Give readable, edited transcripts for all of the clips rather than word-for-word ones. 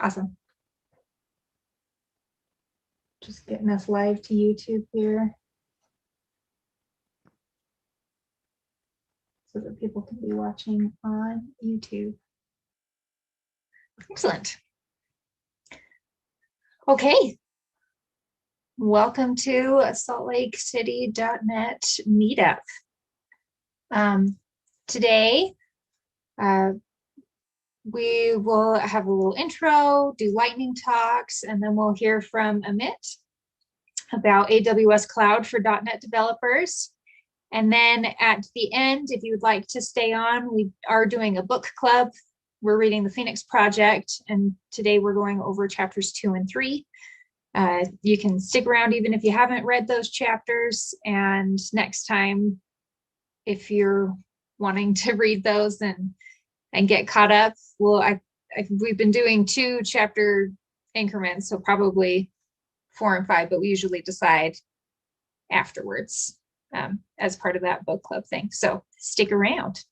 Awesome. Just getting us live to YouTube here, so that people can be watching on YouTube. Excellent. Okay. Welcome to Salt Lake City.net Meetup. Today, we will have a little intro, do lightning talks, and then we'll hear from Amit about AWS Cloud for .NET developers. And then at the end, if you would like to stay on, we are doing a book club. We're reading the Phoenix Project, and today we're going over chapters 2 and 3. You can stick around even if you haven't read those chapters, and next time, if you're wanting to read those and get caught up, well, we've been doing 2 chapter increments, so probably 4 and 5, but we usually decide afterwards as part of that book club thing. So stick around.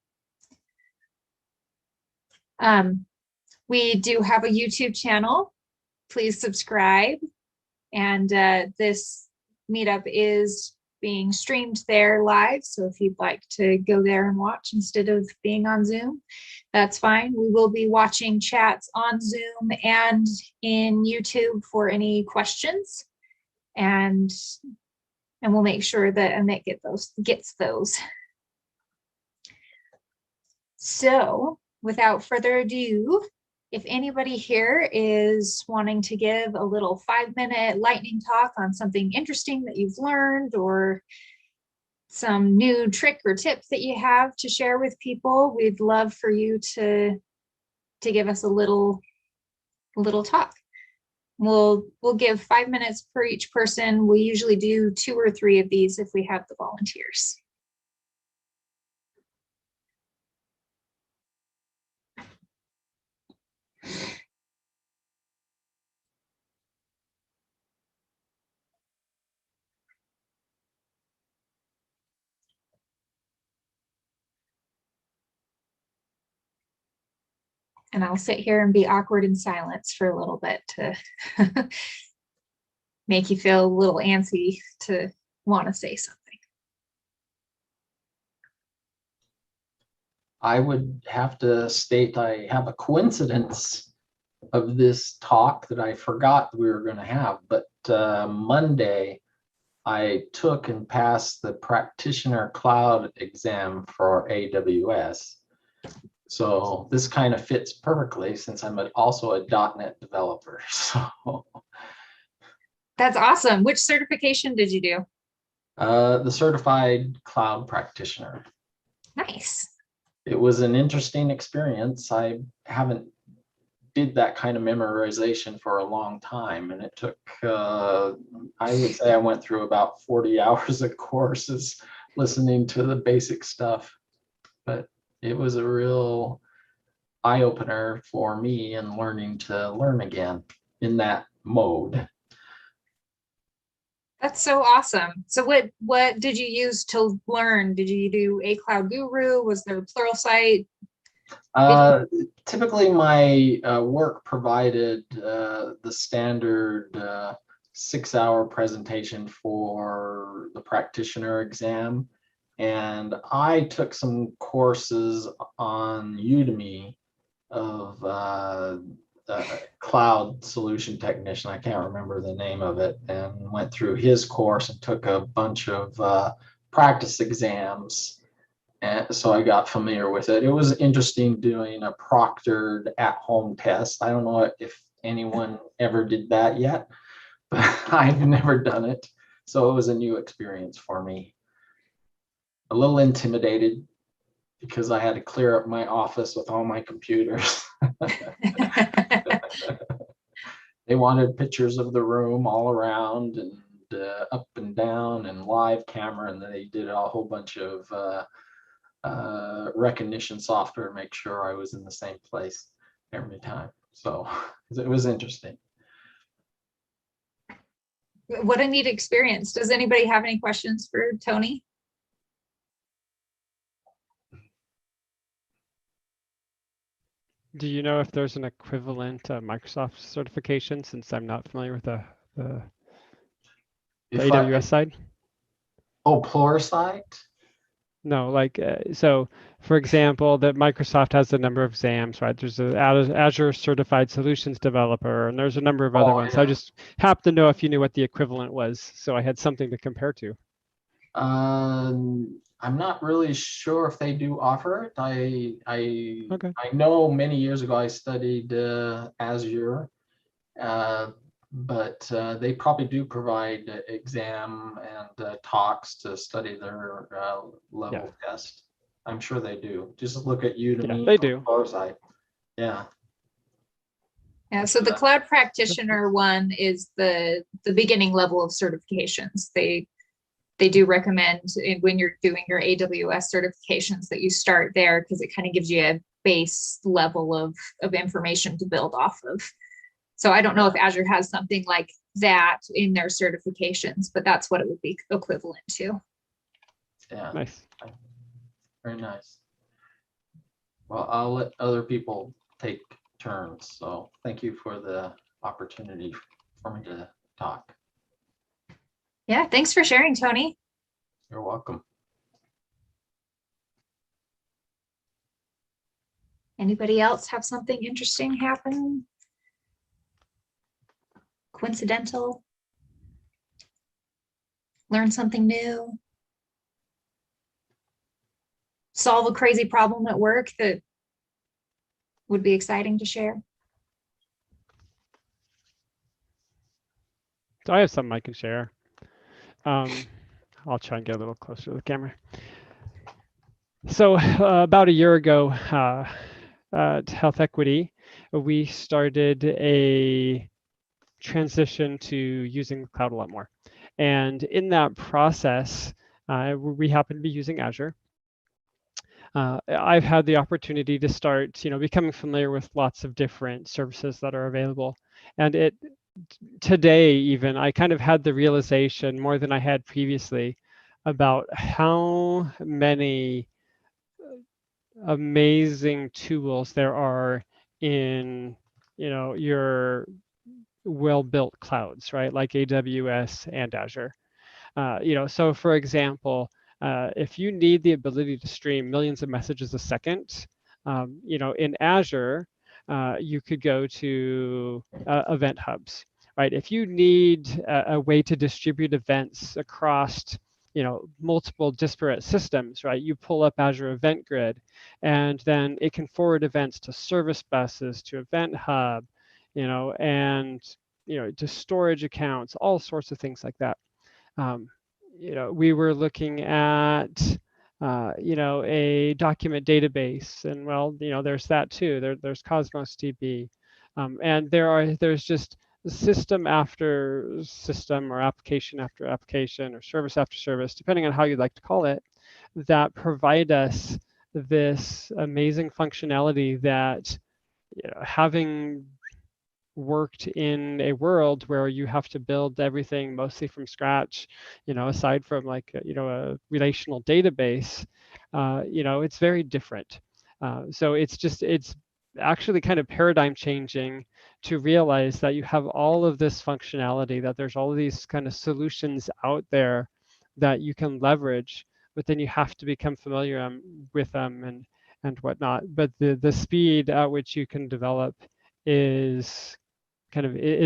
We do have a YouTube channel. Please subscribe. And this meetup is being streamed there live. So if you'd like to go there and watch instead of being on Zoom, that's fine. We will be watching chats on Zoom and in YouTube for any questions. And we'll make sure that Amit gets those. So without further ado, if anybody here is wanting to give a little 5-minute lightning talk on something interesting that you've learned, or some new trick or tip that you have to share with people, we'd love for you to give us a little talk. We'll give 5 minutes per each person. We usually do 2 or 3 of these if we have the volunteers. And I'll sit here and be awkward in silence for a little bit to make you feel a little antsy to want to say something. I would have to state I have a coincidence of this talk that I forgot we were going to have, but Monday I took and passed the Practitioner Cloud exam for AWS. So this kind of fits perfectly since I'm also a .NET developer. So that's awesome. Which certification did you do? The Certified Cloud Practitioner. Nice. It was an interesting experience. I haven't did that kind of memorization for a long time, and it took, I would say I went through about 40 hours of courses listening to the basic stuff, but it was a real eye-opener for me in learning to learn again in that mode. That's so awesome. So what did you use to learn? Did you do a Cloud Guru? Was there a Pluralsight? Typically my work provided the standard 6-hour presentation for the practitioner exam. And I took some courses on Udemy of cloud solution technician. I can't remember the name of it, and went through his course and took a bunch of practice exams. And so I got familiar with it. It was interesting doing a proctored at-home test. I don't know if anyone ever did that yet, but I've never done it. So it was a new experience for me. A little intimidated because I had to clear up my office with all my computers. They wanted pictures of the room all around and up and down and live camera, and they did a whole bunch of recognition software to make sure I was in the same place every time. So it was interesting. What a neat experience. Does anybody have any questions for Tony? Do you know if there's an equivalent Microsoft certification, since I'm not familiar with the If AWS side? Oh, Pluralsight? No, like, so for example, that Microsoft has a number of exams, right? There's a Azure Certified Solutions Developer, and there's a number of other ones. Yeah. I just happened to know if you knew what the equivalent was, so I had something to compare to. I'm not really sure if they do offer it. Okay. I know many years ago I studied Azure, but they probably do provide exam and talks to study their level test. I'm sure they do. Just look at Udemy. Yeah, they do. Pluralsight. Yeah. Yeah, so the cloud practitioner one is the beginning level of certifications. They do recommend when you're doing your AWS certifications that you start there, because it kind of gives you a base level of information to build off of. So I don't know if Azure has something like that in their certifications, but that's what it would be equivalent to. Yeah. Nice. Very nice. Well, I'll let other people take turns. So thank you for the opportunity for me to talk. Yeah, thanks for sharing, Tony. You're welcome. Anybody else have something interesting happen? Coincidental? Learn something new? Solve a crazy problem at work that would be exciting to share? So I have something I can share. I'll try and get a little closer to the camera. So about a year ago at Health Equity, we started a transition to using the cloud a lot more. And in that process, we happen to be using Azure. I've had the opportunity to start, becoming familiar with lots of different services that are available. And today even, I kind of had the realization more than I had previously about how many amazing tools there are in, your well-built clouds, right? Like AWS and Azure. So for example, if you need the ability to stream millions of messages a second, in Azure, you could go to event hubs, right? If you need a way to distribute events across, multiple disparate systems, right? You pull up Azure Event Grid, and then it can forward events to service buses, to Event Hub, and to storage accounts, all sorts of things like that. We were looking at, a document database, and well, there's that too. There's Cosmos DB, and there's just system after system, or application after application, or service after service, depending on how you'd like to call it, that provide us this amazing functionality that, having worked in a world where you have to build everything mostly from scratch, aside from like, a relational database, it's very different. So it's actually kind of paradigm changing to realize that you have all of this functionality, that there's all of these kind of solutions out there that you can leverage, but then you have to become familiar with them and whatnot. But the speed at which you can develop is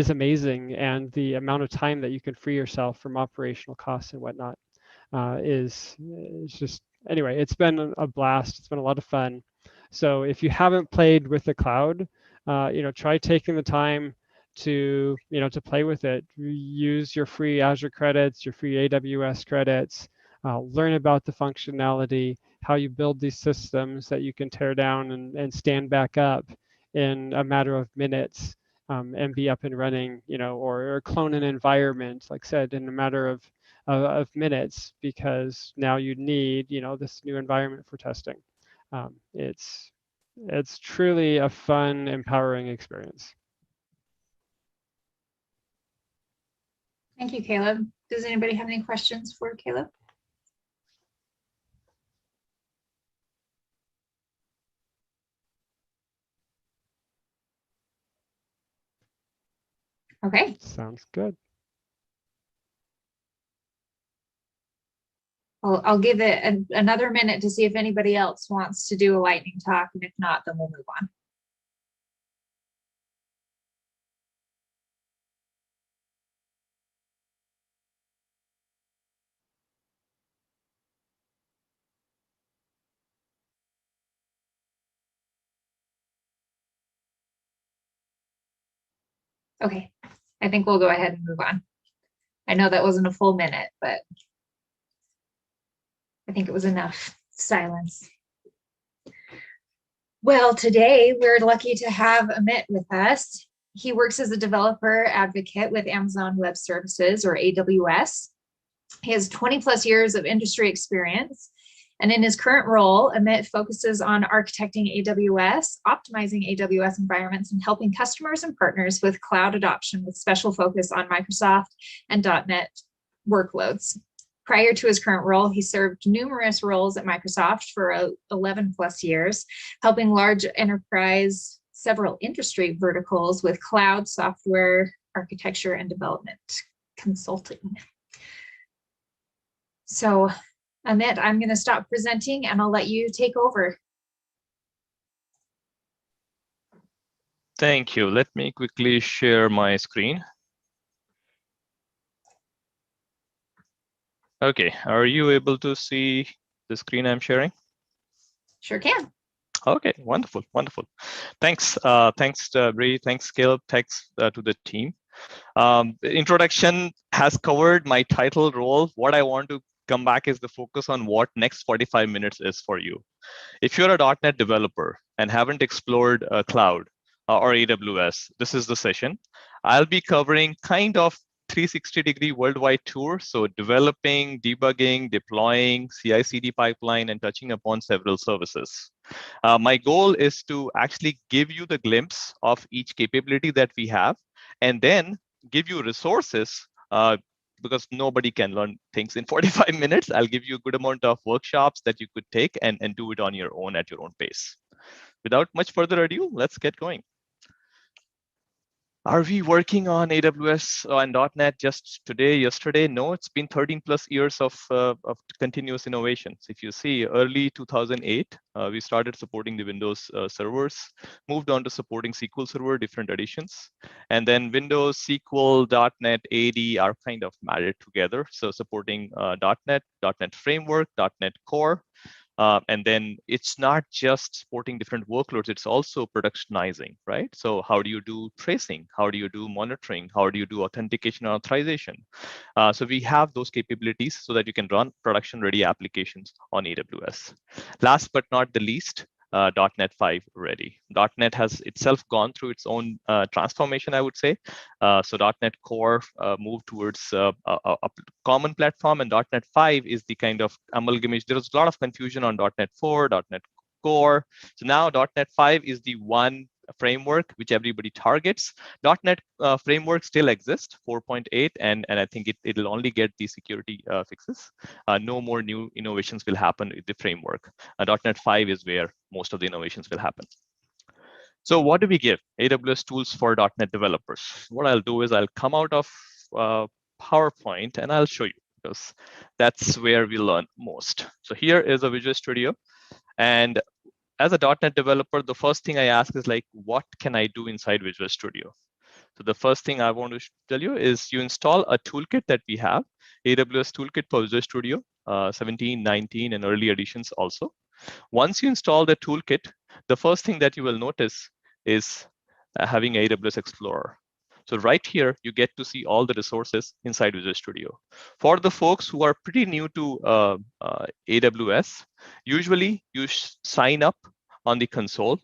amazing, and the amount of time that you can free yourself from operational costs and whatnot is just, anyway, it's been a blast. It's been a lot of fun. So if you haven't played with the cloud, try taking the time to play with it. Use your free Azure credits, your free AWS credits, learn about the functionality, how you build these systems that you can tear down and stand back up in a matter of minutes, and be up and running, or clone an environment, like I said, in a matter of minutes, because now you need, this new environment for testing. It's truly a fun, empowering experience. Thank you, Caleb. Does anybody have any questions for Caleb? Okay. Sounds good. I'll give it another minute to see if anybody else wants to do a lightning talk, and if not, then we'll move on. Okay, I think we'll go ahead and move on. I know that wasn't a full minute, but I think it was enough silence. Well, today we're lucky to have Amit with us. He works as a developer advocate with Amazon Web Services, or AWS. He has 20 plus years of industry experience. And in his current role, Amit focuses on architecting AWS, optimizing AWS environments, and helping customers and partners with cloud adoption with special focus on Microsoft and .NET workloads. Prior to his current role, he served numerous roles at Microsoft for 11 plus years, helping large enterprise, several industry verticals with cloud software architecture and development consulting. So, Amit, I'm going to stop presenting and I'll let you take over. Thank you. Let me quickly share my screen. Okay, are you able to see the screen I'm sharing? Sure can. Okay, wonderful, wonderful. Thanks, thanks, Bree. Thanks, Caleb. Thanks to the team. The introduction has covered my title role. What I want to come back is the focus on what next 45 minutes is for you. If you're a .NET developer and haven't explored cloud or AWS, this is the session. I'll be covering kind of 360-degree worldwide tour. So developing, debugging, deploying, CI/CD pipeline, and touching upon several services. My goal is to actually give you the glimpse of each capability that we have, and then give you resources because nobody can learn things in 45 minutes. I'll give you a good amount of workshops that you could take and do it on your own at your own pace. Without much further ado, let's get going. Are we working on AWS and .NET just today, yesterday? No, it's been 13 plus years of continuous innovations. If you see, early 2008, we started supporting the Windows servers, moved on to supporting SQL Server, different editions. And then Windows, SQL, .NET, AD are kind of married together. So supporting .NET, .NET Framework, .NET Core. And then it's not just supporting different workloads, it's also productionizing, right? So how do you do tracing? How do you do monitoring? How do you do authentication and authorization? So we have those capabilities so that you can run production-ready applications on AWS. Last but not the least, .NET 5 ready. .NET has itself gone through its own transformation, I would say. So .NET Core moved towards a common platform, and .NET 5 is the kind of amalgamation. There was a lot of confusion on .NET 4, .NET Core. So now .NET 5 is the one framework which everybody targets. .NET framework still exists, 4.8, and I think it'll only get the security fixes. No more new innovations will happen with the framework. .NET 5 is where most of the innovations will happen. So what do we give? AWS tools for .NET developers. What I'll do is I'll come out of PowerPoint and I'll show you, because that's where we learn most. So here is a Visual Studio, and as a .NET developer, the first thing I ask is like, what can I do inside Visual Studio? So the first thing I want to tell you is you install a toolkit that we have, AWS Toolkit for Visual Studio, 17, 19, and early editions also. Once you install the toolkit, the first thing that you will notice is having AWS Explorer. So right here, you get to see all the resources inside Visual Studio. For the folks who are pretty new to AWS, usually you sign up on the console.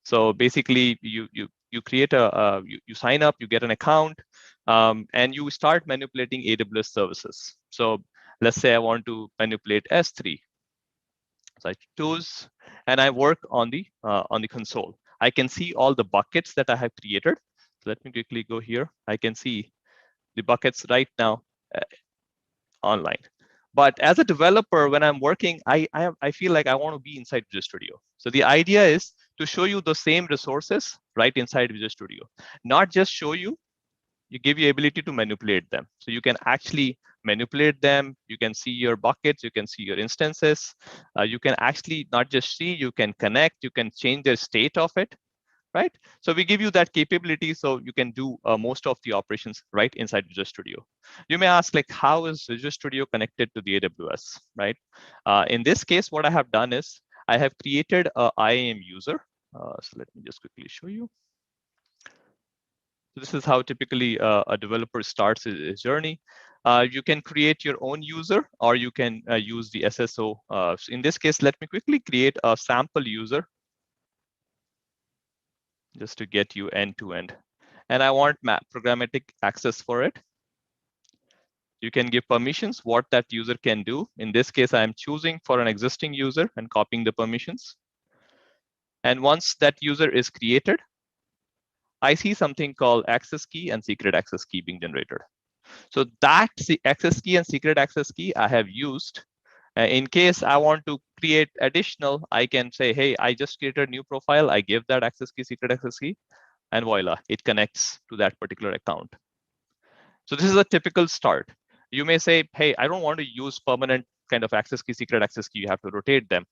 So basically, you create you sign up, you get an account, and you start manipulating AWS services. So let's say I want to manipulate S3. So I choose, and I work on the console. I can see all the buckets that I have created. So let me quickly go here. I can see the buckets right now online. But as a developer, when I'm working, I feel like I want to be inside Visual Studio. So the idea is to show you the same resources right inside Visual Studio, not just show you you give you ability to manipulate them. So you can actually manipulate them. You can see your buckets, you can see your instances. You can actually not just see, you can connect, you can change the state of it, right? So we give you that capability so you can do most of the operations right inside Visual Studio. You may ask, like, how is Visual Studio connected to the AWS, right? In this case, what I have done is I have created a IAM user. So let me just quickly show you. So this is how typically a developer starts his journey. You can create your own user, or you can use the SSO. So in this case, let me quickly create a sample user just to get you end-to-end. And I want programmatic access for it. You can give permissions, what that user can do. In this case, I'm choosing for an existing user and copying the permissions. And once that user is created, I see something called access key and secret access key being generated. So that's the access key and secret access key I have used. In case I want to create additional, I can say, hey, I just created a new profile. I give that access key, secret access key, and voila, it connects to that particular account. So this is a typical start. You may say, hey, I don't want to use permanent kind of access key, secret access key. You have to rotate them.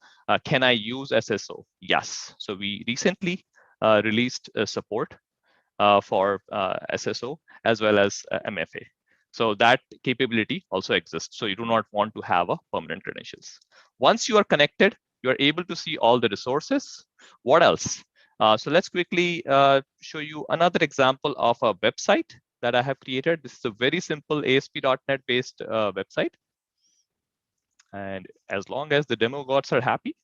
Can I use SSO? Yes. So we recently released support for SSO as well as MFA. So that capability also exists. So you do not want to have a permanent credentials. Once you are connected, you are able to see all the resources. What else? So let's quickly show you another example of a website that I have created. This is a very simple ASP.NET based website. And as long as the demo gods are happy.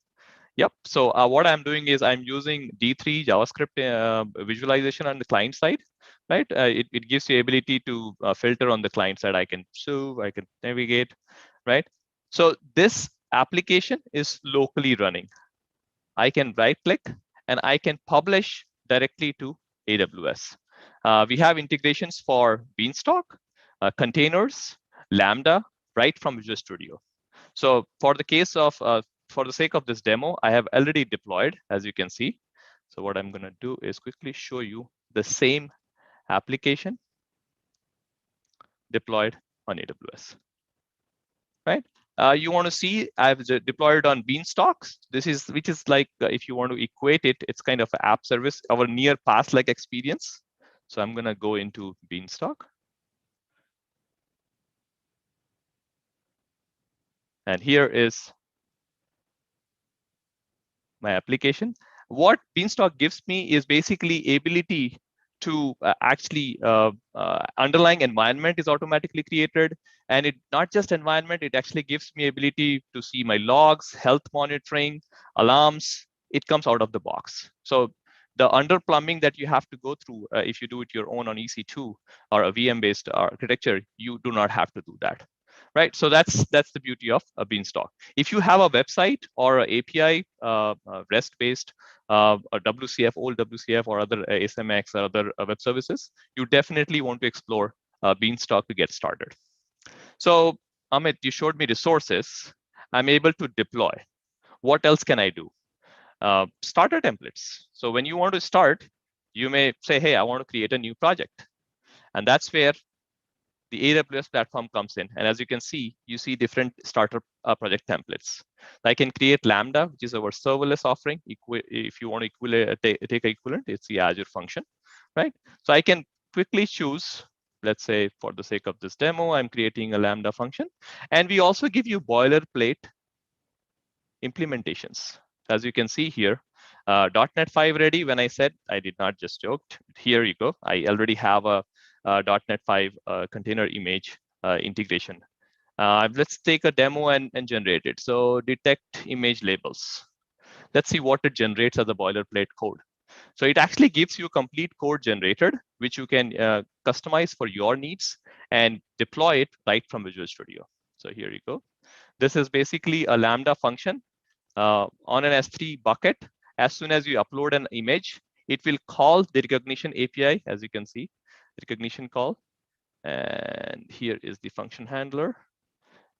Yep. So what I'm doing is I'm using D3 JavaScript visualization on the client side, right? It gives you ability to filter on the client side. I can zoom, I can navigate, right? So this application is locally running. I can right click and I can publish directly to AWS. We have integrations for Beanstalk, containers, Lambda, right from Visual Studio. So for the case of, for the sake of this demo, I have already deployed, as you can see. So what I'm going to do is quickly show you the same application deployed on AWS, right? You want to see I've deployed on Beanstalks. This is, which is like, if you want to equate it, it's kind of an app service, our near PaaS-like experience. So I'm going to go into Beanstalk. And here is my application. What Beanstalk gives me is basically ability to actually underlying environment is automatically created, and it not just environment, it actually gives me ability to see my logs, health monitoring, alarms. It comes out of the box. So the under plumbing that you have to go through if you do it your own on EC2 or a VM based architecture, you do not have to do that. Right, so that's the beauty of a Beanstalk. If you have a website or an API REST-based, a WCF, old WCF, or other Ecs and Eks or other web services, you definitely want to explore Beanstalk to get started. So Amit, you showed me resources. I'm able to deploy. What else can I do? Starter templates. So when you want to start, you may say, hey, I want to create a new project. And that's where the AWS platform comes in. And as you can see, you see different starter project templates. I can create Lambda, which is our serverless offering. If you want to take equivalent, it's the Azure function, right? So I can quickly choose, let's say for the sake of this demo, I'm creating a Lambda function. And we also give you boilerplate implementations. As you can see here, .NET 5 ready. When I said, I did not just joke. Here you go. I already have a .NET 5 container image integration. Let's take a demo and generate it. So detect image labels. Let's see what it generates as a boilerplate code. So it actually gives you complete code generated, which you can customize for your needs and deploy it right from Visual Studio. So here you go. This is basically a Lambda function on an S3 bucket. As soon as you upload an image, it will call the recognition API, as you can see, recognition call. And here is the function handler.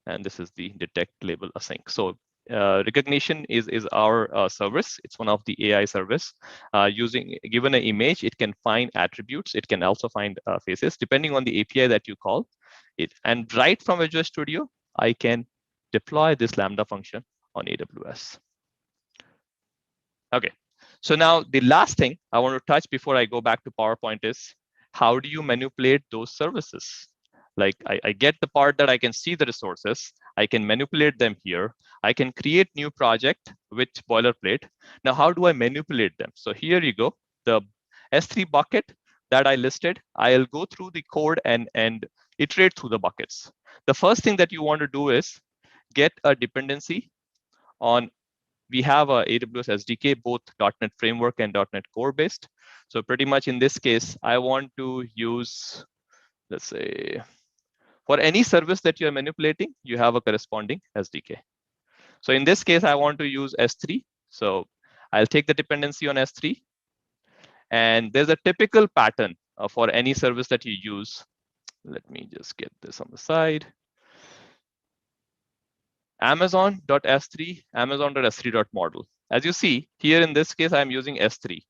And this is the detect label async. So Recognition is our service. It's one of the AI service. Given an image, it can find attributes. It can also find faces, depending on the API that you call it. And right from Visual Studio, I can deploy this Lambda function on AWS. Okay, so now the last thing I want to touch before I go back to PowerPoint is, how do you manipulate those services? Like I get the part that I can see the resources, I can manipulate them here, I can create new project with boilerplate. Now, how do I manipulate them? So here you go, the S3 bucket that I listed, I'll go through the code and iterate through the buckets. The first thing that you want to do is get a dependency on, we have a AWS SDK, both .NET Framework and .NET Core based. So pretty much in this case, I want to use, let's say, for any service that you're manipulating, you have a corresponding SDK. So in this case, I want to use S3. So I'll take the dependency on S3. And there's a typical pattern for any service that you use. Let me just get this on the side. Amazon.s3, Amazon.s3.model. As you see here in this case, I'm using S3.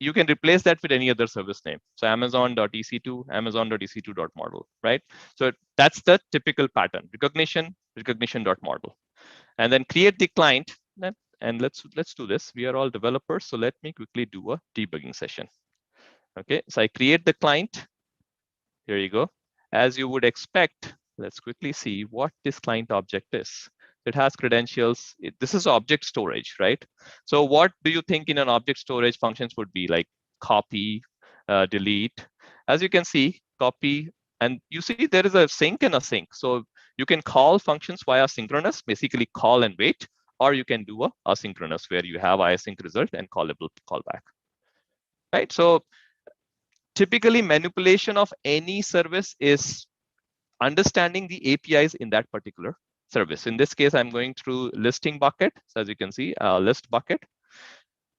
You can replace that with any other service name. So Amazon.ec2, Amazon.ec2.model, right? So that's the typical pattern: recognition, recognition.model, and then create the client. And let's do this. We are all developers, so let me quickly do a debugging session. Okay, so I create the client. Here you go. As you would expect, let's quickly see what this client object is. It has credentials. This is object storage, right? So what do you think in an object storage functions would be? Like copy, delete. As you can see, copy, and you see there is a sync and a sync. So you can call functions via synchronous, basically call and wait, or you can do a asynchronous where you have async result and callable callback, right? So typically manipulation of any service is understanding the APIs in that particular service. In this case, I'm going through listing bucket. So as you can see, list bucket.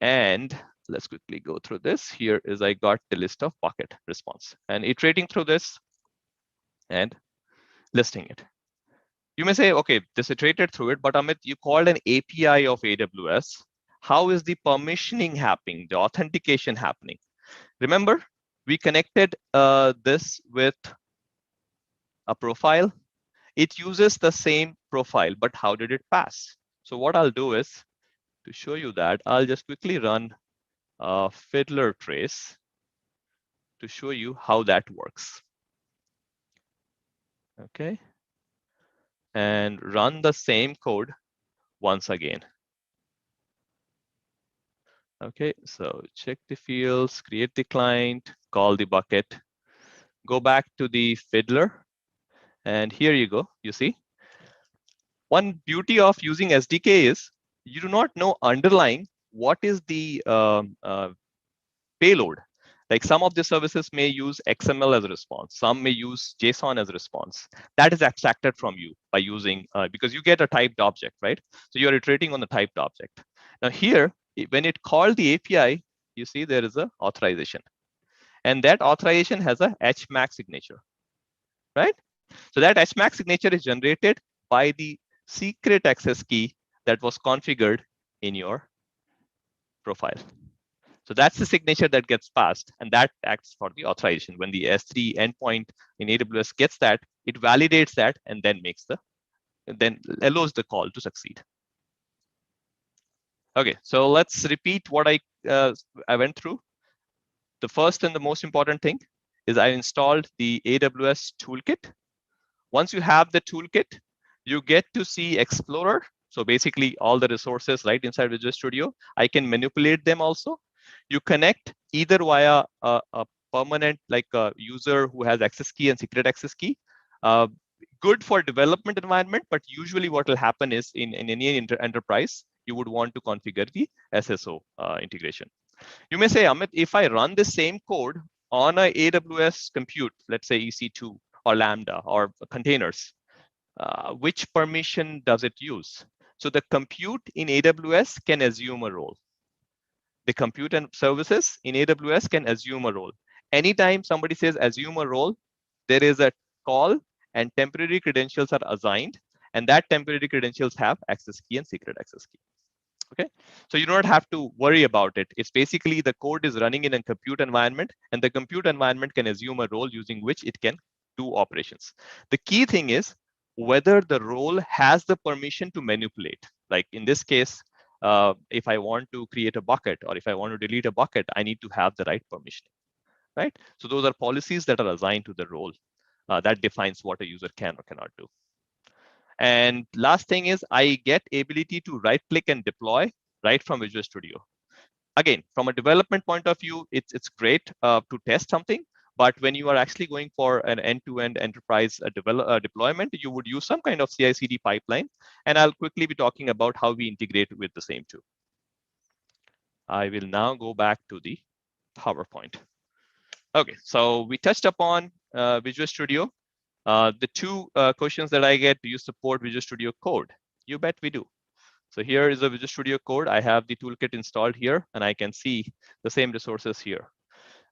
And let's quickly go through this. Here is I got the list of bucket response and iterating through this and listing it. You may say, okay, this iterated through it, but Amit, you called an API of AWS. How is the permissioning happening, the authentication happening? Remember, we connected this with a profile. It uses the same profile, but how did it pass? So what I'll do is, to show you that, I'll just quickly run a Fiddler Trace to show you how that works. Okay. And run the same code once again. Okay, so check the fields, create the client, call the bucket, go back to the Fiddler, and here you go, you see. One beauty of using SDK is you do not know underlying what is the payload. Like some of the services may use XML as a response, some may use JSON as a response. That is abstracted from you by using, because you get a typed object, right? So you're iterating on the typed object. Now here, when it called the API, you see there is a authorization. And that authorization has a HMAC signature, right? So that HMAC signature is generated by the secret access key that was configured in your profile. So that's the signature that gets passed, and that acts for the authorization. When the S3 endpoint in AWS gets that, it validates that and then allows the call to succeed. Okay, so let's repeat what I went through. The first and the most important thing is I installed the AWS Toolkit. Once you have the toolkit, you get to see Explorer. So basically all the resources right inside Visual Studio. I can manipulate them also. You connect either via a permanent, like a user who has access key and secret access key. Good for development environment, but usually what will happen is in any enterprise, you would want to configure the SSO integration. You may say, Amit, if I run the same code on a AWS compute, let's say EC2 or Lambda or containers, which permission does it use? So the compute in AWS can assume a role. The compute and services in AWS can assume a role. Anytime somebody says assume a role, there is a call and temporary credentials are assigned, and that temporary credentials have access key and secret access key. Okay, so you don't have to worry about it. It's basically the code is running in a compute environment, and the compute environment can assume a role using which it can do operations. The key thing is whether the role has the permission to manipulate. Like in this case, if I want to create a bucket or if I want to delete a bucket, I need to have the right permission, right? So those are policies that are assigned to the role that defines what a user can or cannot do. And last thing is I get ability to right click and deploy right from Visual Studio. Again, from a development point of view, it's great to test something. But when you are actually going for an end-to-end enterprise deployment, you would use some kind of CI/CD pipeline. And I'll quickly be talking about how we integrate with the same too. I will now go back to the PowerPoint. Okay, so we touched upon Visual Studio. The two questions that I get, do you support Visual Studio Code? You bet we do. So here is a Visual Studio Code. I have the toolkit installed here, and I can see the same resources here.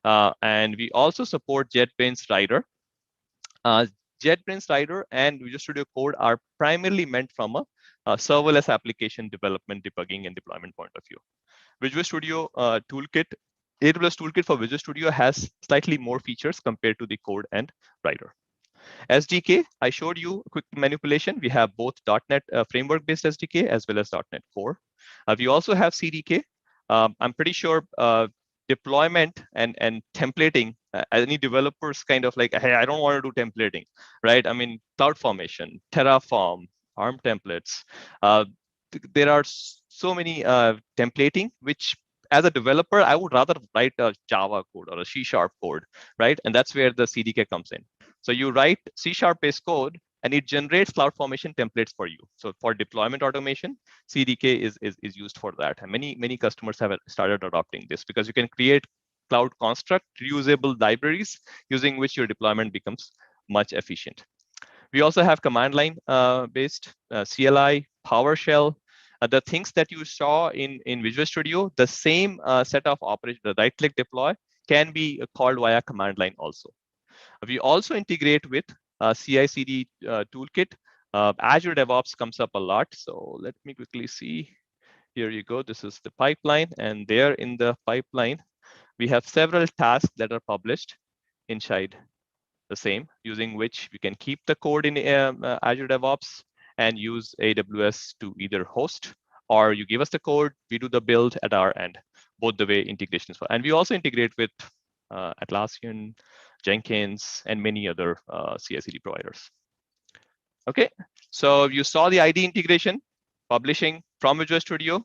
And we also support JetBrains Rider. JetBrains Rider and Visual Studio Code are primarily meant from a serverless application development, debugging, and deployment point of view. Visual Studio Toolkit, AWS Toolkit for Visual Studio has slightly more features compared to the code and Rider. SDK, I showed you a quick manipulation. We have both .NET framework-based SDK as well as .NET Core. We also have CDK. I'm pretty sure deployment and templating, any developers kind of like, hey, I don't want to do templating, right? I mean, CloudFormation, Terraform, ARM templates. There are so many templating, which as a developer, I would rather write a Java code or a C# code, right? And that's where the CDK comes in. So you write C# based code and it generates CloudFormation templates for you. So for deployment automation, CDK is used for that. And many customers have started adopting this because you can create cloud construct reusable libraries using which your deployment becomes much efficient. We also have command line based CLI, PowerShell. The things that you saw in Visual Studio, the same set of operations, the right click deploy, can be called via command line also. We also integrate with CI/CD toolkit. Azure DevOps comes up a lot. So let me quickly see. Here you go. This is the pipeline. And there in the pipeline, we have several tasks that are published inside the same, using which we can keep the code in Azure DevOps and use AWS to either host, or you give us the code, we do the build at our end, both the way integration is for. And we also integrate with Atlassian, Jenkins, and many other CI/CD providers. Okay, so you saw the ID integration, publishing from Visual Studio.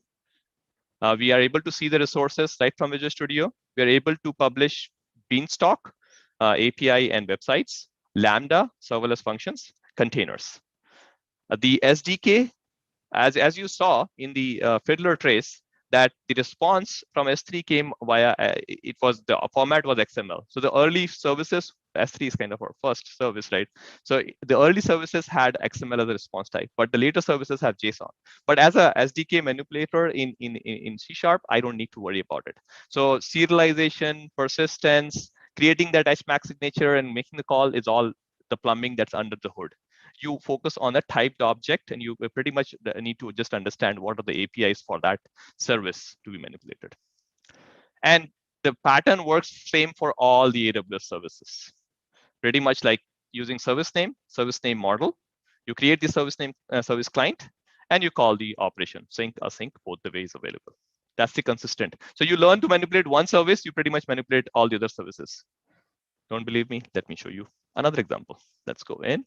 We are able to see the resources right from Visual Studio. We are able to publish Beanstalk, API and websites, Lambda, serverless functions, containers. The SDK, as you saw in the Fiddler Trace, that the response from S3 came via, the format was XML. So the early services, S3 is kind of our first service, right? So the early services had XML as a response type, but the later services have JSON. But as a SDK manipulator in C#, I don't need to worry about it. So serialization, persistence, creating that HMAC signature and making the call is all the plumbing that's under the hood. You focus on a typed object and you pretty much need to just understand what are the APIs for that service to be manipulated. And the pattern works same for all the AWS services. Pretty much like using service name model. You create the service name service client and you call the operation, sync, async, both the ways available. That's the consistent. So you learn to manipulate one service, you pretty much manipulate all the other services. Don't believe me? Let me show you another example. Let's go in.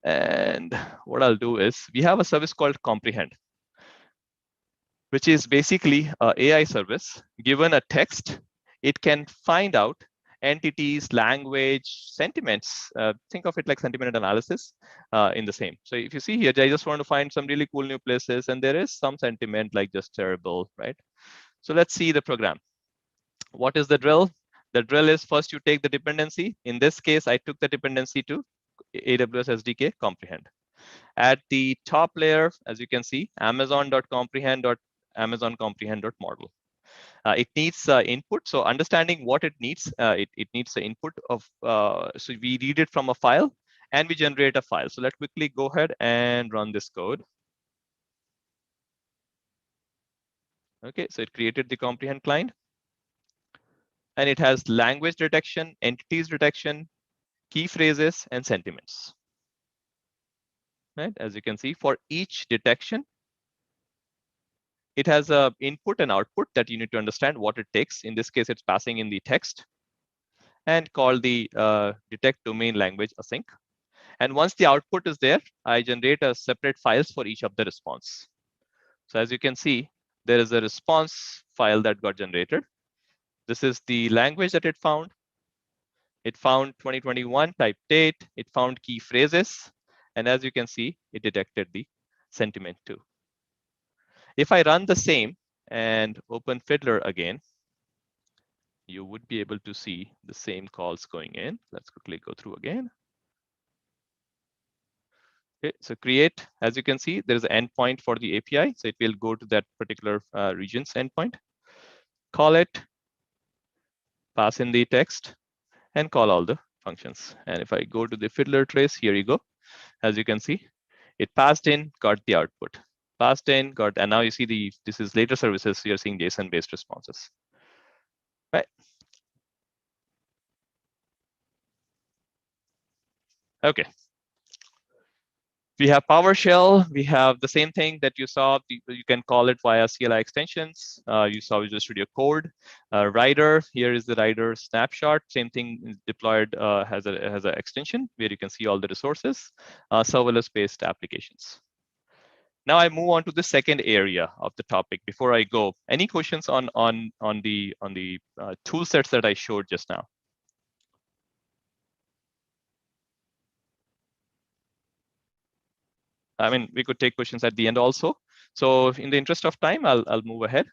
And what I'll do is we have a service called Comprehend, which is basically an AI service. Given a text, it can find out entities, language, sentiments. Think of it like sentiment analysis in the same. So if you see here, I just want to find some really cool new places, and there is some sentiment like just terrible, right? So let's see the program. What is the drill? The drill is first you take the dependency. In this case, I took the dependency to AWS SDK Comprehend. At the top layer, as you can see, Amazon.comprehend.Amazon comprehend.model. It needs input. So understanding what it needs the input of, so we read it from a file and we generate a file. So let's quickly go ahead and run this code. Okay, so it created the comprehend client, and it has language detection, entities detection, key phrases, and sentiments. Right, as you can see, for each detection, it has a input and output that you need to understand what it takes. In this case, it's passing in the text and call the detect domain language async. And once the output is there, I generate a separate files for each of the response. So as you can see, there is a response file that got generated. This is the language that it found. It found 2021 type date. It found key phrases. And as you can see, it detected the sentiment too. If I run the same and open Fiddler again, you would be able to see the same calls going in. Let's quickly go through again. Okay, so create, as you can see, there is an endpoint for the API. So it will go to that particular region's endpoint, call it, pass in the text, and call all the functions. And if I go to the Fiddler Trace, here you go. As you can see, it passed in, got the output. Passed in, got, and now you see this is later services. You're seeing JSON-based responses. Right. Okay. We have PowerShell. We have the same thing that you saw. You can call it via CLI extensions. You saw Visual Studio Code. Rider, here is the Rider snapshot. Same thing is deployed has an extension where you can see all the resources. Serverless-based applications. Now I move on to the second area of the topic. Before I go, any questions on the tool sets that I showed just now? I mean, we could take questions at the end also. So in the interest of time, I'll move ahead.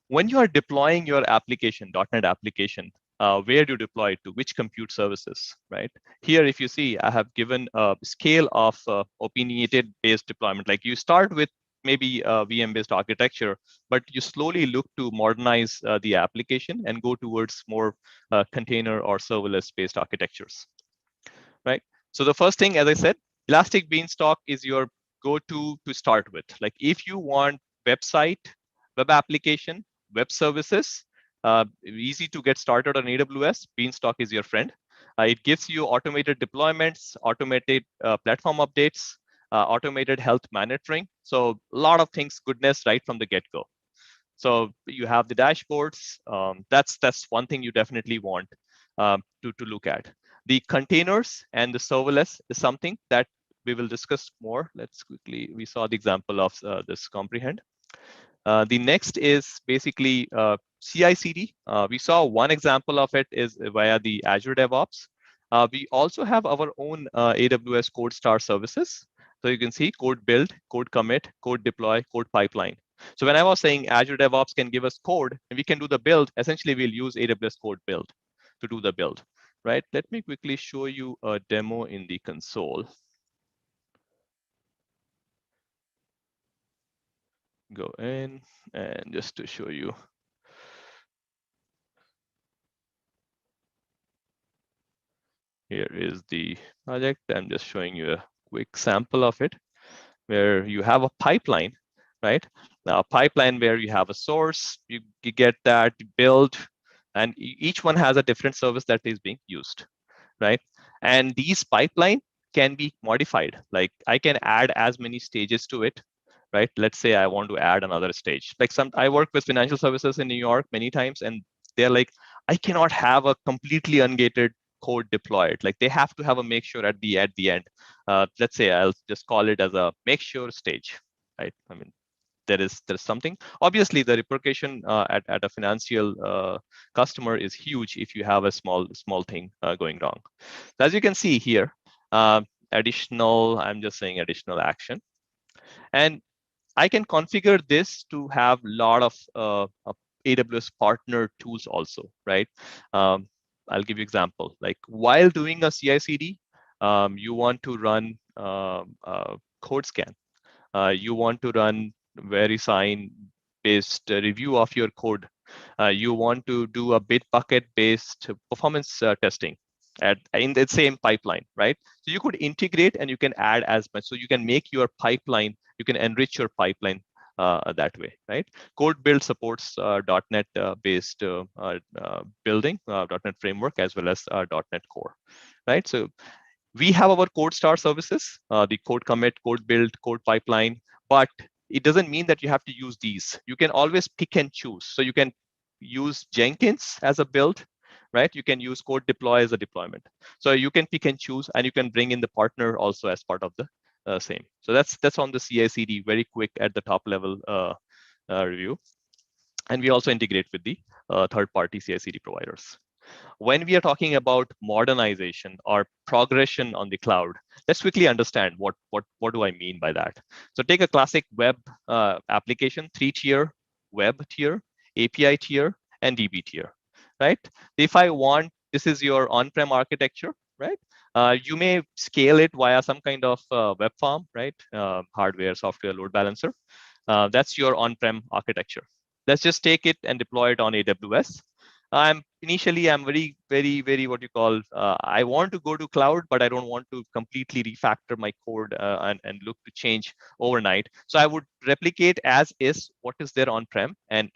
When you are deploying your application, .NET application, where do you deploy it to? Which compute services, right? Here, if you see, I have given a scale of opinionated-based deployment. Like you start with maybe a VM-based architecture, but you slowly look to modernize the application and go towards more container or serverless-based architectures, right? So the first thing, as I said, Elastic Beanstalk is your go-to to start with. Like if you want website, web application, web services, easy to get started on AWS, Beanstalk is your friend. It gives you automated deployments, automated platform updates, automated health monitoring. So a lot of things, goodness, right from the get-go. So you have the dashboards. That's one thing you definitely want to look at. The containers and the serverless is something that we will discuss more. Let's quickly, we saw the example of this comprehend. The next is basically CI/CD. We saw one example of it is via the Azure DevOps. We also have our own AWS CodeStar services. So you can see code build, code commit, code deploy, code pipeline. So when I was saying Azure DevOps can give us code and we can do the build, essentially we'll use AWS code build to do the build, right? Let me quickly show you a demo in the console. Go in and just to show you. Here is the project. I'm just showing you a quick sample of it where you have a pipeline, right? Now, a pipeline where you have a source, you get that build, and each one has a different service that is being used, right? And these pipeline can be modified. Like I can add as many stages to it, right? Let's say I want to add another stage. Like I work with financial services in New York many times, and they're like, I cannot have a completely ungated code deployed. Like they have to have a make sure at the end. Let's say I'll just call it as a make sure stage, right? I mean, there's something. Obviously, the repercussion at a financial customer is huge if you have a small thing going wrong. So as you can see here, additional, I'm just saying additional action. And I can configure this to have a lot of AWS partner tools also, right? I'll give you example. Like while doing a CI/CD, you want to run code scan. You want to run VeriSign based review of your code. You want to do a Bitbucket based performance testing. in the same pipeline, right? So you could integrate and you can add as much. So you can make your pipeline, you can enrich your pipeline that way, right? Code build supports .NET based building, .NET framework, as well as .NET Core, right? So we have our code star services, the code commit, code build, code pipeline, but it doesn't mean that you have to use these. You can always pick and choose. So you can use Jenkins as a build, right? You can use code deploy as a deployment. So you can pick and choose, and you can bring in the partner also as part of the same. So that's on the CI/CD, very quick at the top level review. And we also integrate with the third-party CI/CD providers. When we are talking about modernization or progression on the cloud, let's quickly understand what do I mean by that. So take a classic web application, 3-tier, web tier, API tier, and DB tier, right? If I want, this is your on-prem architecture, right? You may scale it via some kind of web farm, right? Hardware, software, load balancer. That's your on-prem architecture. Let's just take it and deploy it on AWS. Initially I'm very what you call, I want to go to cloud, but I don't want to completely refactor my code and look to change overnight. So I would replicate as is what is there on-prem and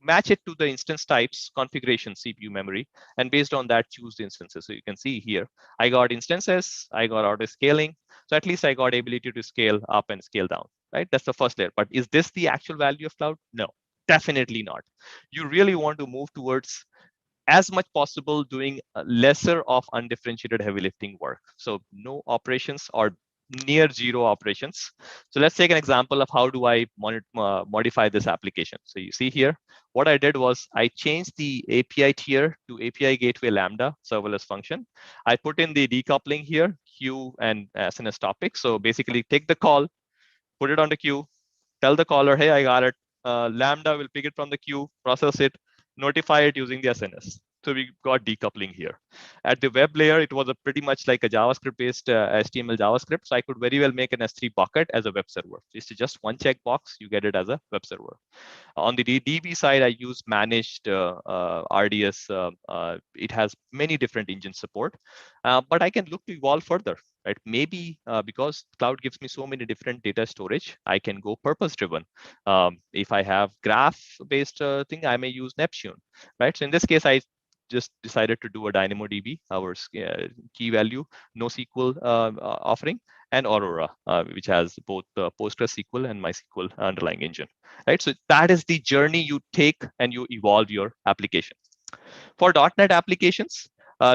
match it to the instance types, configuration, CPU, memory, and based on that choose the instances. So you can see here, I got instances, I got auto scaling. So at least I got ability to scale up and scale down, right? That's the first layer. But is this the actual value of cloud? No, definitely not. You really want to move towards as much possible doing lesser of undifferentiated heavy lifting work. So no operations or near zero operations. So let's take an example of how do I modify this application. So you see here, what I did was I changed the API tier to API gateway Lambda serverless function. I put in the decoupling here, queue and SNS topic. So basically take the call, put it on the queue, tell the caller, hey, I got it. Lambda will pick it from the queue, process it, notify it using the SNS. So we got decoupling here. At the web layer, it was a pretty much like a JavaScript-based HTML JavaScript. So I could very well make an S3 bucket as a web server. It's just one checkbox, you get it as a web server. On the DB side, I use managed RDS. It has many different engine support, but I can look to evolve further, right? Maybe because cloud gives me so many different data storage, I can go purpose-driven. If I have graph-based thing, I may use Neptune, right? So in this case, I just decided to do a DynamoDB, our key value NoSQL offering, and Aurora, which has both PostgreSQL and MySQL underlying engine, right? So that is the journey you take and you evolve your application. For .NET applications,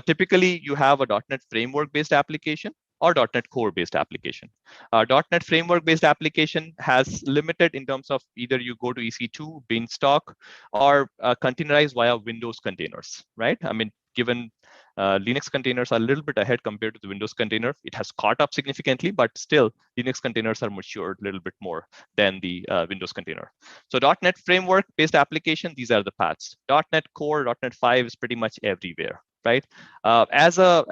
typically you have a .NET framework-based application or .NET Core-based application. .NET framework-based application has limited in terms of either you go to EC2, Beanstalk, or containerize via Windows containers, right? I mean, given Linux containers are a little bit ahead compared to the Windows container. It has caught up significantly, but still Linux containers are matured a little bit more than the Windows container. So .NET framework-based application, these are the paths. .NET Core, .NET 5 is pretty much everywhere, right? As a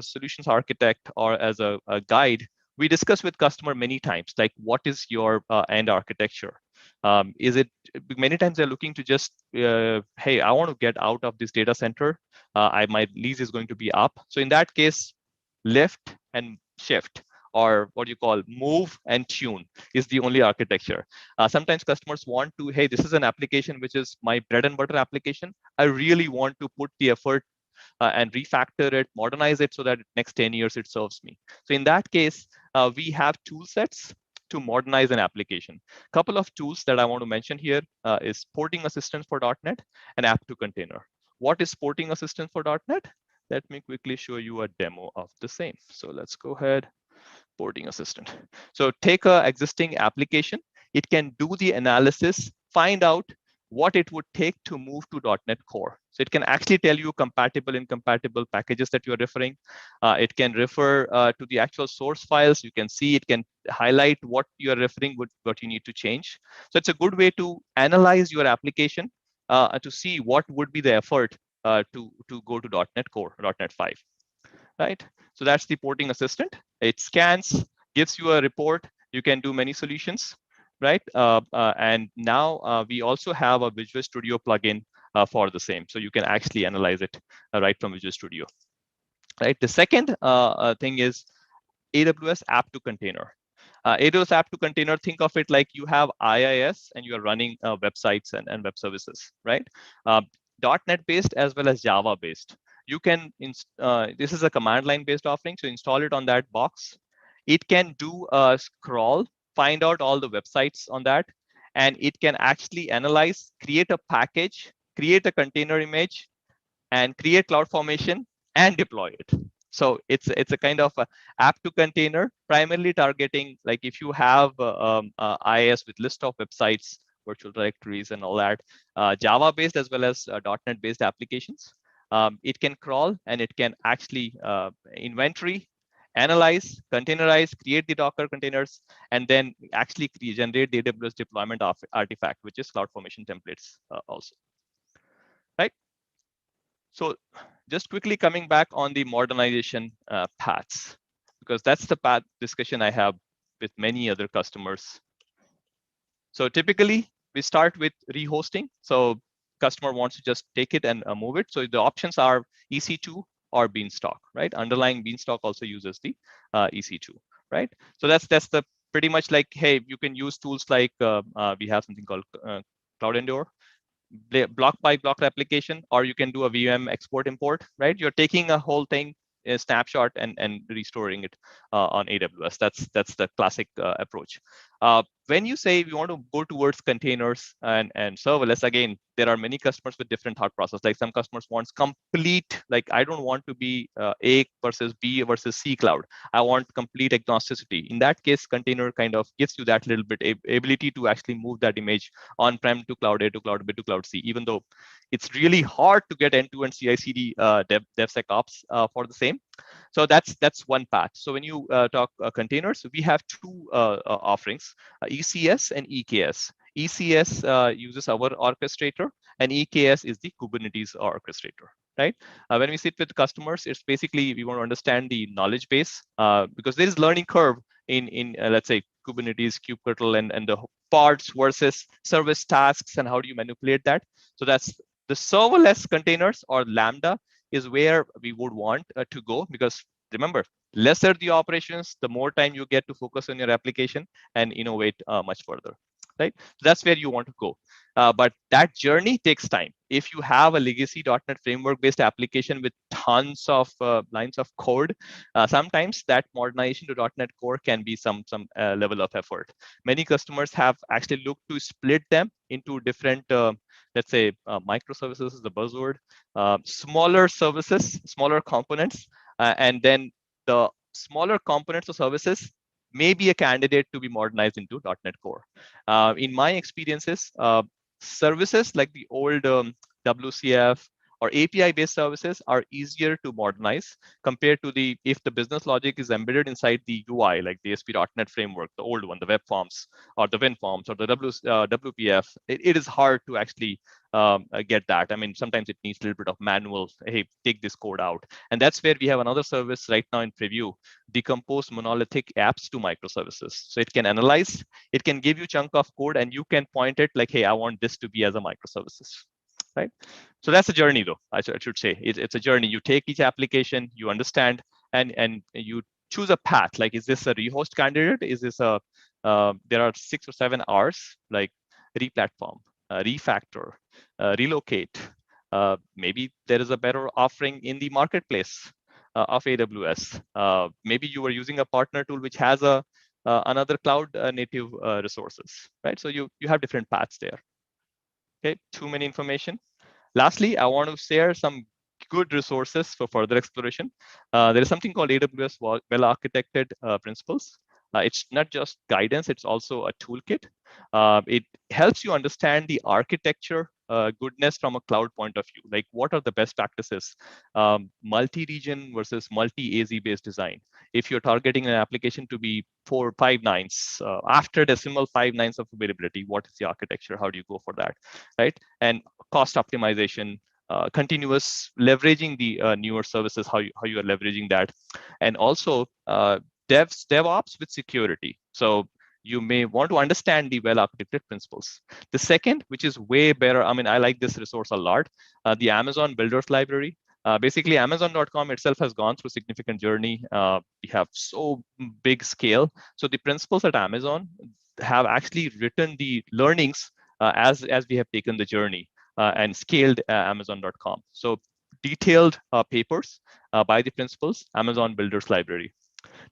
solutions architect or as a guide, we discuss with customer many times, like what is your end architecture? Is it many times they're looking to just, hey, I want to get out of this data center. My lease is going to be up. So in that case, lift and shift, or what you call move and tune, is the only architecture. Sometimes customers want to, hey, this is an application which is my bread and butter application. I really want to put the effort and refactor it, modernize it so that next 10 years it serves me. So in that case, we have tool sets to modernize an application. Couple of tools that I want to mention here is porting assistance for .NET and app to container. What is porting assistance for .NET? Let me quickly show you a demo of the same. So let's go ahead, porting assistant. So take a existing application. It can do the analysis, find out what it would take to move to .NET Core. So it can actually tell you compatible, incompatible packages that you're referring. It can refer to the actual source files. You can see it can highlight what you're referring, what you need to change. So it's a good way to analyze your application to see what would be the effort to go to .NET Core, .NET 5, right? So that's the porting assistant. It scans, gives you a report. You can do many solutions, right? And now we also have a Visual Studio plugin for the same. So you can actually analyze it right from Visual Studio. right? The second thing is AWS App to Container. AWS App to Container, think of it like you have IIS and you are running websites and web services, right? .NET based as well as Java based. You can, this is a command line based offering, so install it on that box. It can do a scroll, find out all the websites on that, and it can actually analyze, create a package, create a container image, and create CloudFormation and deploy it. So it's a kind of a app to container, primarily targeting, like if you have IIS with list of websites, virtual directories and all that, Java based as well as .NET based applications. It can crawl and it can actually inventory, analyze, containerize, create the Docker containers, and then actually generate the AWS deployment of artifact, which is CloudFormation templates also, right? So just quickly coming back on the modernization paths, because that's the path discussion I have with many other customers. So typically we start with rehosting. So customer wants to just take it and move it. So the options are EC2 or Beanstalk, right? Underlying Beanstalk also uses the EC2, right? So that's the pretty much like, hey, you can use tools like we have something called Cloud Endure, block by block replication, or you can do a VM export import, right? You're taking a whole thing, a snapshot, and restoring it on AWS. That's the classic approach. When you say we want to go towards containers and serverless, again, there are many customers with different thought process. Like some customers wants complete, like I don't want to be A versus B versus C cloud. I want complete agnosticity. In that case, container kind of gives you that little bit ability to actually move that image on-prem to cloud A to cloud B to cloud C, even though it's really hard to get end-to-end CI/CD DevSecOps for the same. So that's one path. So when you talk containers, we have two offerings, ECS and EKS. ECS uses our orchestrator, and EKS is the Kubernetes orchestrator, right? When we sit with customers, it's basically we want to understand the knowledge base because there is learning curve in let's say Kubernetes, kubectl, and the pods versus service tasks, and how do you manipulate that? So that's the serverless containers, or Lambda, is where we would want to go, because remember, lesser the operations, the more time you get to focus on your application and innovate much further, right? So that's where you want to go. But that journey takes time. If you have a legacy .NET framework-based application with tons of lines of code, sometimes that modernization to .NET Core can be some level of effort. Many customers have actually looked to split them into different, let's say, microservices is the buzzword, smaller services, smaller components, and then the smaller components of services may be a candidate to be modernized into .NET Core. In my experiences, services like the old WCF or API-based services are easier to modernize compared to if the business logic is embedded inside the UI, like the ASP.NET framework, the old one, the web forms or the WIN forms or the WPF. It is hard to actually get that. I mean, sometimes it needs a little bit of manual, hey, take this code out. And that's where we have another service right now in preview, decompose monolithic apps to microservices. So it can analyze, it can give you chunk of code, and you can point it like, hey, I want this to be as a microservices, right? So that's a journey, though. I should say it's a journey. You take each application, you understand, and you choose a path. Like, is this a rehost candidate? Is this a there are 6 or 7 R's, like replatform, refactor, relocate. Maybe there is a better offering in the marketplace of AWS. Maybe you are using a partner tool which has another cloud native resources, right? So you have different paths there. Okay, too many information. Lastly, I want to share some good resources for further exploration. There is something called AWS well-architected principles. It's not just guidance, it's also a toolkit. It helps you understand the architecture goodness from a cloud point of view. Like, what are the best practices? Multi-region versus multi-AZ based design. If you're targeting an application to be 4 or 5 nines, after decimal 5 nines of availability, what is the architecture? How do you go for that, right? And cost optimization, continuous leveraging the newer services, how you are leveraging that, and also DevOps with security. So you may want to understand the well-architected principles. The second, which is way better, I mean, I like this resource a lot, the Amazon Builders Library. Basically, Amazon.com itself has gone through a significant journey. We have so big scale. So the principals at Amazon have actually written the learnings as we have taken the journey and scaled Amazon.com. So detailed papers by the principals, Amazon Builders Library.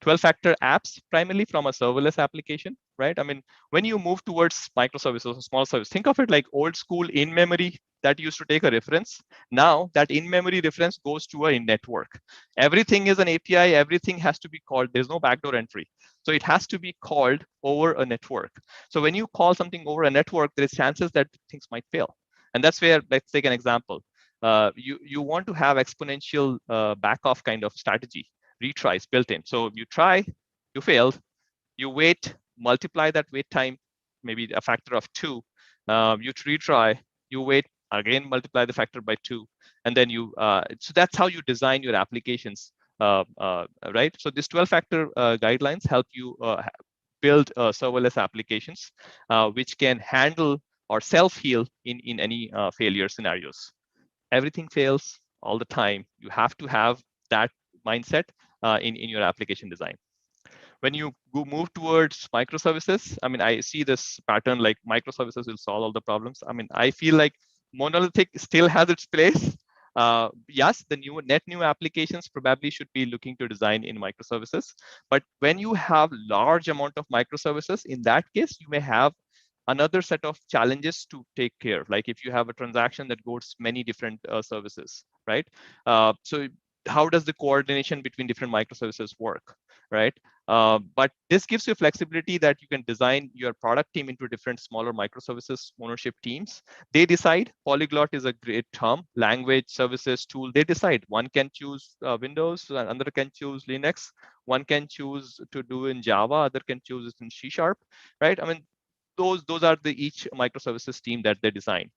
12-factor apps primarily from a serverless application, right? I mean, when you move towards microservices or small service, think of it like old school in-memory that used to take a reference. Now that in-memory reference goes to a network. Everything is an API, everything has to be called, there's no backdoor entry. So it has to be called over a network. So when you call something over a network, there's chances that things might fail. And that's where, let's take an example. You want to have exponential back-off kind of strategy, retries built in. So you try, you failed, you wait, multiply that wait time, maybe a factor of 2. You retry, you wait, again, multiply the factor by 2. And then you, so that's how you design your applications, right? So this 12-factor guidelines help you build serverless applications, which can handle or self-heal in any failure scenarios. Everything fails all the time. You have to have that mindset in your application design. When you move towards microservices, I mean, I see this pattern like microservices will solve all the problems. I mean, I feel like monolithic still has its place. Yes, the net new applications probably should be looking to design in microservices. But when you have large amount of microservices, in that case, you may have another set of challenges to take care. Like if you have a transaction that goes many different services, right? So how does the coordination between different microservices work, right? But this gives you flexibility that you can design your product team into different smaller microservices ownership teams. They decide. Polyglot is a great term. Language, services, tool, they decide. One can choose Windows, another can choose Linux. One can choose to do in Java, other can choose it in C#, right? I mean, those are the each microservices team that they design,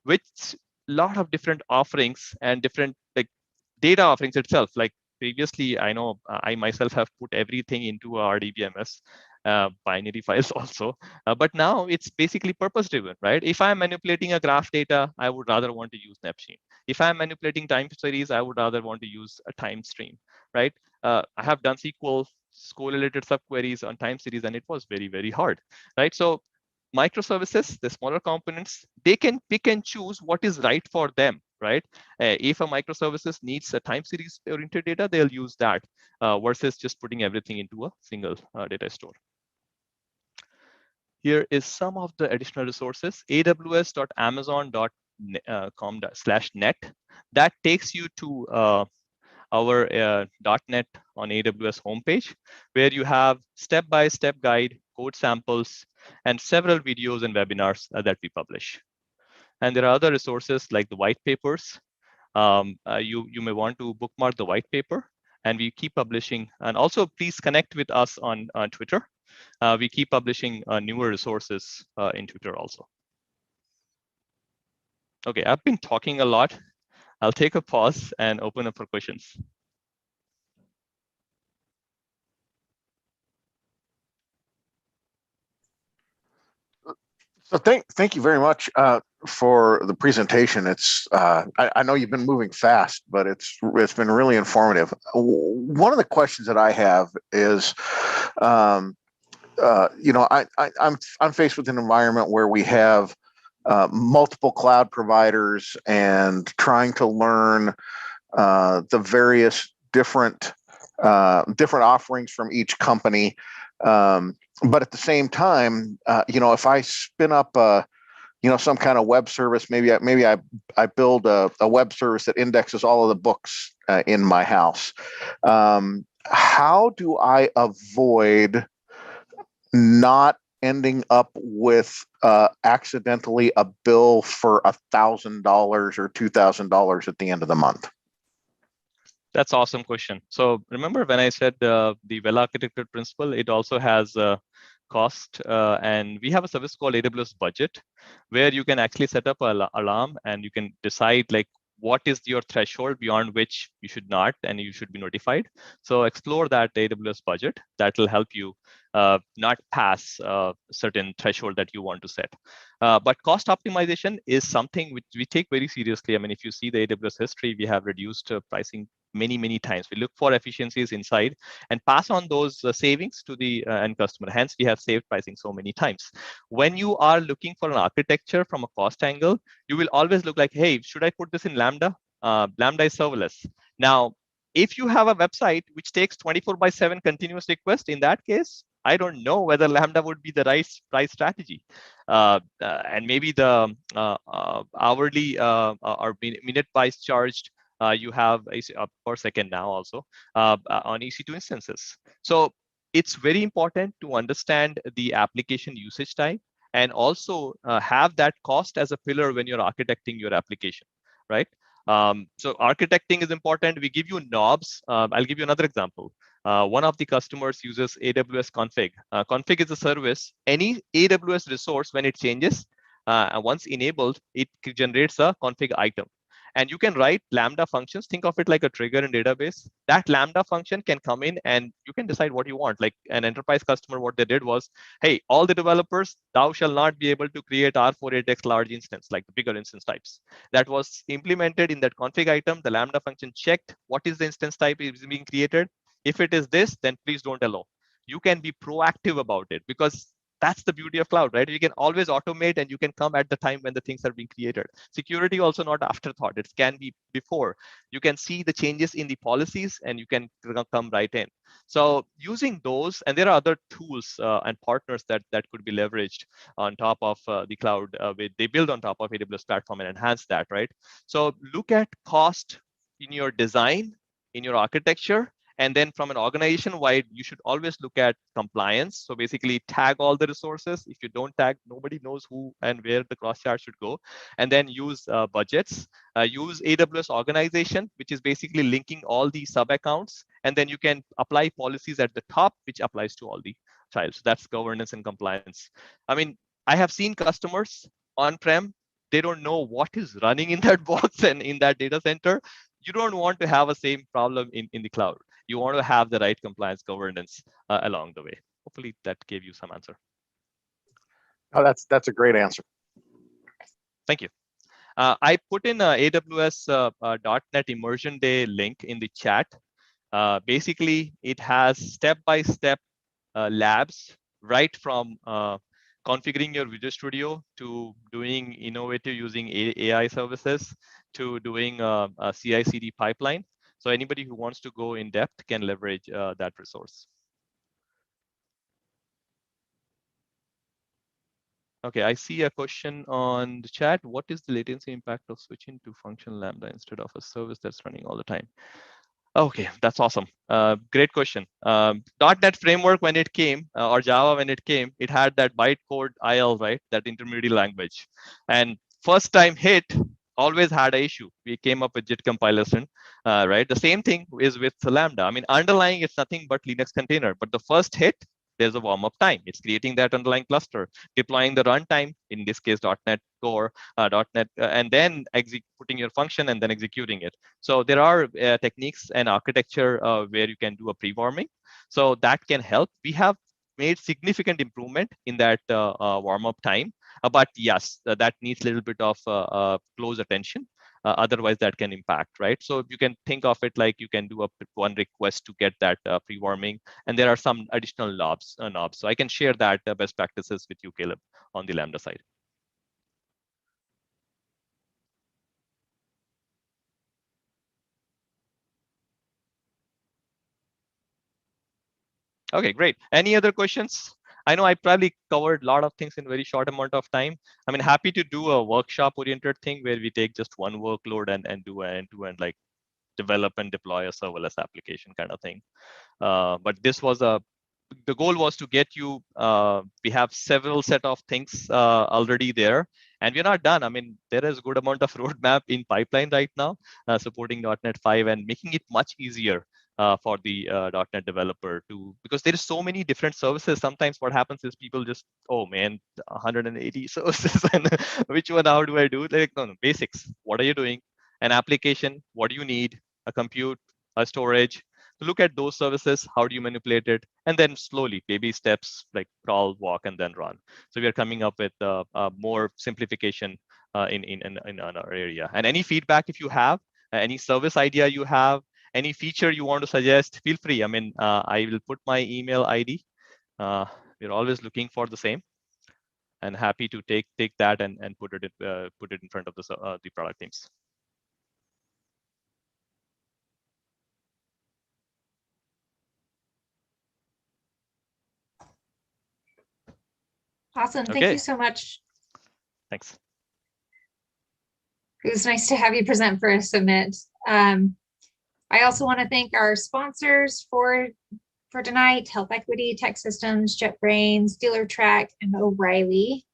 which lot of different offerings and different like data offerings itself. Like previously, I know I myself have put everything into RDBMS binary files also, but now it's basically purpose driven, right? If I'm manipulating a graph data, I would rather want to use Neptune. If I'm manipulating time series, I would rather want to use a time stream, right? I have done SQL correlated subqueries on time series, and it was very, very hard, right? So microservices, the smaller components, they can pick and choose what is right for them, right? If a microservices needs a time series oriented data, they'll use that versus just putting everything into a single data store. Here is some of the additional resources: aws.amazon.com/net. That takes you to our .NET on AWS homepage, where you have step-by-step guide, code samples, and several videos and webinars that we publish. And there are other resources like the white papers. You may want to bookmark the white paper, and we keep publishing. And also, please connect with us on Twitter. We keep publishing newer resources in Twitter also. Okay, I've been talking a lot. I'll take a pause and open up for questions. So thank you very much for the presentation. It's I know you've been moving fast, but it's been really informative. One of the questions that I have is, you know, I'm faced with an environment where we have multiple cloud providers and trying to learn the various different offerings from each company. But at the same time, you know, if I spin up you know, some kind of web service, maybe I build a web service that indexes all of the books in my house. How do I avoid not ending up with accidentally a bill for $1,000 or $2,000 at the end of the month? That's an awesome question. So remember when I said the well-architected principle, it also has a cost, and we have a service called AWS Budget, where you can actually set up an alarm and you can decide like what is your threshold beyond which you should not and you should be notified. So explore that AWS budget. That will help you not pass a certain threshold that you want to set. But cost optimization is something which we take very seriously. I mean, if you see the AWS history, we have reduced pricing many times. We look for efficiencies inside and pass on those savings to the end customer. Hence, we have saved pricing so many times. When you are looking for an architecture from a cost angle, you will always look like, hey, should I put this in Lambda? Lambda is serverless. Now, if you have a website which takes 24/7 continuous request, in that case, I don't know whether Lambda would be the right price strategy. And maybe the hourly or minute price charged you have per second now also on EC2 instances. So it's very important to understand the application usage type and also have that cost as a pillar when you're architecting your application, right? So architecting is important. We give you knobs. I'll give you another example. One of the customers uses AWS config. Config is a service. Any AWS resource, when it changes, once enabled, it generates a config item. And you can write Lambda functions. Think of it like a trigger in database. That Lambda function can come in and you can decide what you want. Like an enterprise customer, what they did was, hey, all the developers, thou shall not be able to create R48X large instance, like the bigger instance types. That was implemented in that config item. The Lambda function checked what is the instance type is being created. If it is this, then please don't allow. You can be proactive about it because that's the beauty of cloud, right? You can always automate and you can come at the time when the things are being created. Security also not afterthought. It can be before. You can see the changes in the policies and you can come right in. So using those, and there are other tools and partners that could be leveraged on top of the cloud. They build on top of AWS platform and enhance that, right? So look at cost in your design, in your architecture, and then from an organization wide, you should always look at compliance. So basically tag all the resources. If you don't tag, nobody knows who and where the cross chart should go. And then use budgets, use AWS organization, which is basically linking all the sub accounts. And then you can apply policies at the top, which applies to all the child. So that's governance and compliance. I mean, I have seen customers on-prem, they don't know what is running in that box and in that data center. You don't want to have a same problem in the cloud. You want to have the right compliance governance along the way. Hopefully that gave you some answer. Oh, that's a great answer. Thank you. I put in a AWS .NET Immersion Day link in the chat. Basically, it has step-by-step labs right from configuring your Visual Studio to doing innovative using AI services to doing a CI/CD pipeline. So anybody who wants to go in depth can leverage that resource. Okay, I see a question on the chat. What is the latency impact of switching to function Lambda instead of a service that's running all the time? Okay, that's awesome. Great question. .NET framework when it came, or Java when it came, it had that bytecode IL, right? That intermediate language. And first time hit, always had an issue. We came up with JIT compilation, right? The same thing is with Lambda. I mean, underlying it's nothing but Linux container, but the first hit, there's a warm-up time. It's creating that underlying cluster, deploying the runtime, in this case, .NET Core, .NET, and then putting your function and then executing it. So there are techniques and architecture where you can do a pre-warming. So that can help. We have made significant improvement in that warm-up time. But yes, that needs a little bit of close attention. Otherwise, that can impact, right? So you can think of it like you can do one request to get that pre-warming, and there are some additional knobs. So I can share that best practices with you, Caleb, on the Lambda side. Okay, great. Any other questions? I know I probably covered a lot of things in a very short amount of time. I mean, happy to do a workshop-oriented thing where we take just one workload and do an end-to-end, like develop and deploy a serverless application kind of thing. But this was the goal was to get you, we have several set of things already there, and we're not done. I mean, there is a good amount of roadmap in pipeline right now, supporting .NET 5 and making it much easier for the .NET developer to, because there is so many different services. Sometimes what happens is people just, oh man, 180 services, and which one, how do I do? Like, no, basics. What are you doing? An application, what do you need? A compute, a storage. To look at those services, how do you manipulate it? And then slowly, baby steps like crawl, walk, and then run. So we are coming up with more simplification in our area. And any feedback if you have, any service idea you have, any feature you want to suggest, feel free. I mean, I will put my email ID. We're always looking for the same, and happy to take that and put it in front of the product teams. Awesome. Thank you so much. Thanks. It was nice to have you present for us, Amit. I also want to thank our sponsors for tonight: Health Equity, Tech Systems, JetBrains, DealerTrack, and O'Reilly.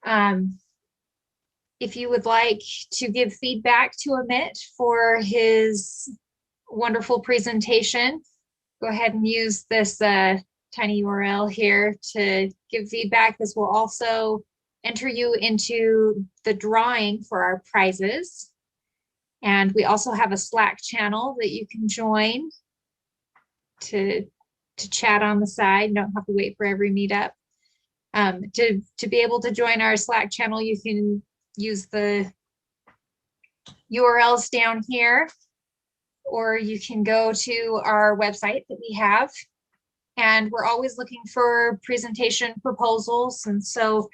If you would like to give feedback to Amit for his wonderful presentation, go ahead and use this tiny URL here to give feedback. This will also enter you into the drawing for our prizes. And we also have a Slack channel that you can join to chat on the side. You don't have to wait for every meetup. To be able to join our Slack channel, you can use the URLs down here, or you can go to our website that we have. And we're always looking for presentation proposals. And so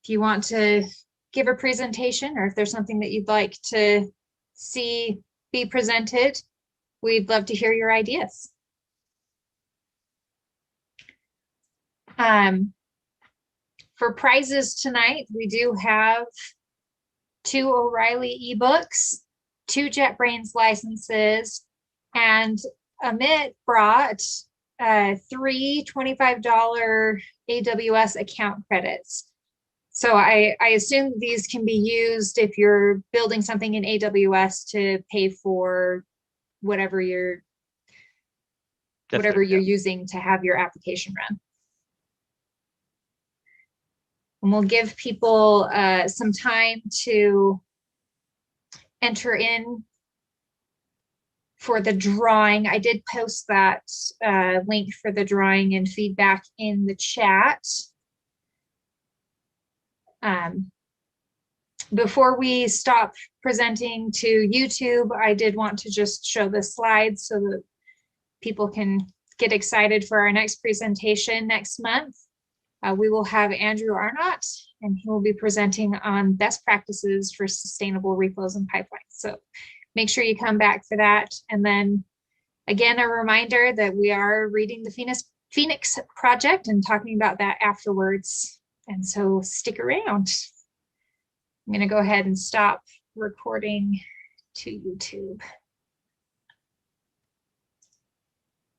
if you want to give a presentation, or if there's something that you'd like to see be presented, we'd love to hear your ideas. For prizes tonight, we do have 2 O'Reilly ebooks, 2 JetBrains licenses, and Amit brought 3 $25 AWS account credits. So I assume these can be used if you're building something in AWS to pay for whatever you're using to have your application run. And we'll give people some time to enter in for the drawing. I did post that link for the drawing and feedback in the chat. Before we stop presenting to YouTube, I did want to just show the slides so that people can get excited for our next presentation next month. We will have Andrew Arnott, and he will be presenting on best practices for sustainable reflows and pipelines. So make sure you come back for that. And then again, a reminder that we are reading the Phoenix project and talking about that afterwards. And so stick around. I'm going to go ahead and stop recording to YouTube.